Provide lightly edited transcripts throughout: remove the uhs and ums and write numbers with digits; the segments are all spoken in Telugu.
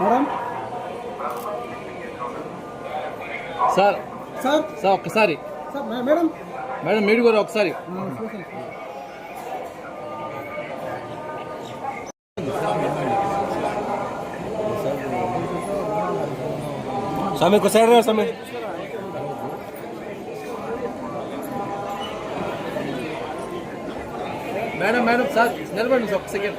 మేడం సార్ సార్ సార్ ఒక్కసారి సార్ మేడం మేడం మీరు కూడా ఒకసారి समय को साइड समय మేడం మేడం సార్ నిలబడండి సార్ ఒక సెకండ్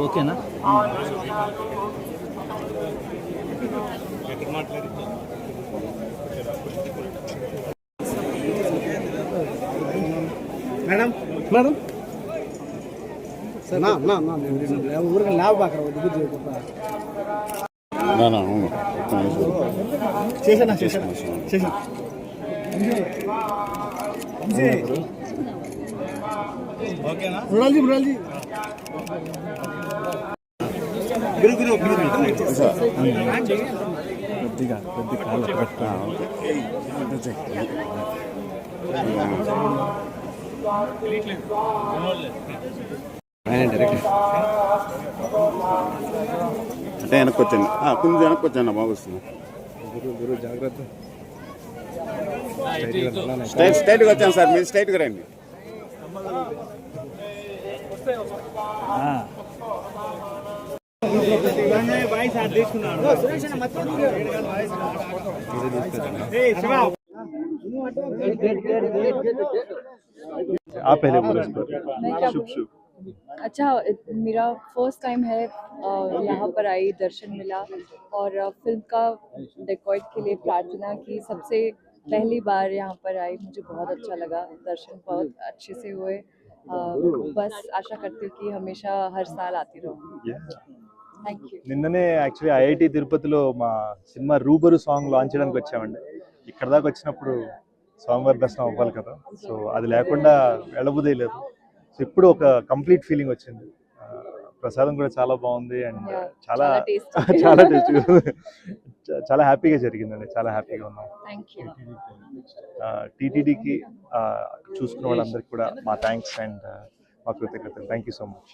ఓకేనా మేడం మేడం నా నా నా ఊరికి ల్యాబ్ బాకరా దిగు చేయకుండా చేసానా చేసానా చేసా ఓకేనా మృణాల్జీ మృణాల్జీ గురు గురు కొద్దిగా కాళ్ళు పెట్టా అంటే వెనక్కి వచ్చాను కొంచెం వెనక్కి వచ్చాను బాగా వస్తుంది గురు జాగ్రత్త స్ట్రైట్గా వచ్చాను సార్ మీరు స్ట్రైట్గా రండి आप पहले बोलो शुभ शुभ। अच्छा, मेरा फर्स्ट टाइम है यहाँ पर आई, दर्शन मिला और फिल्म का डेकॉइट के लिए प्रार्थना की। सबसे पहली बार यहाँ पर आई, मुझे बहुत अच्छा लगा, दर्शन बहुत अच्छे से हुए। बस आशा करती हूँ कि हमेशा हर साल आती रहूँ। Thank you. నిన్ననే యాక్చువల్లీ ఐఐటి తిరుపతిలో మా సినిమా రూబరు సాంగ్ లాంచ్ చేయడానికి వచ్చామండి. ఇక్కడ దాకా వచ్చినప్పుడు స్వామివారి దర్శనం అవ్వాలి కదా, సో అది లేకుండా వెళ్ళబుదే లేదు. సో ఇప్పుడు ఒక కంప్లీట్ ఫీలింగ్ వచ్చింది. ప్రసాదం కూడా చాలా బాగుంది అండ్ చాలా చాలా టేస్టీ చాలా హ్యాపీగా జరిగిందండి, చాలా హ్యాపీగా ఉన్నాం. టీటీడీకి చూసుకున్న వాళ్ళందరికీ కూడా మా థ్యాంక్స్ అండ్ మా కృతజ్ఞతలు. Thank you so much.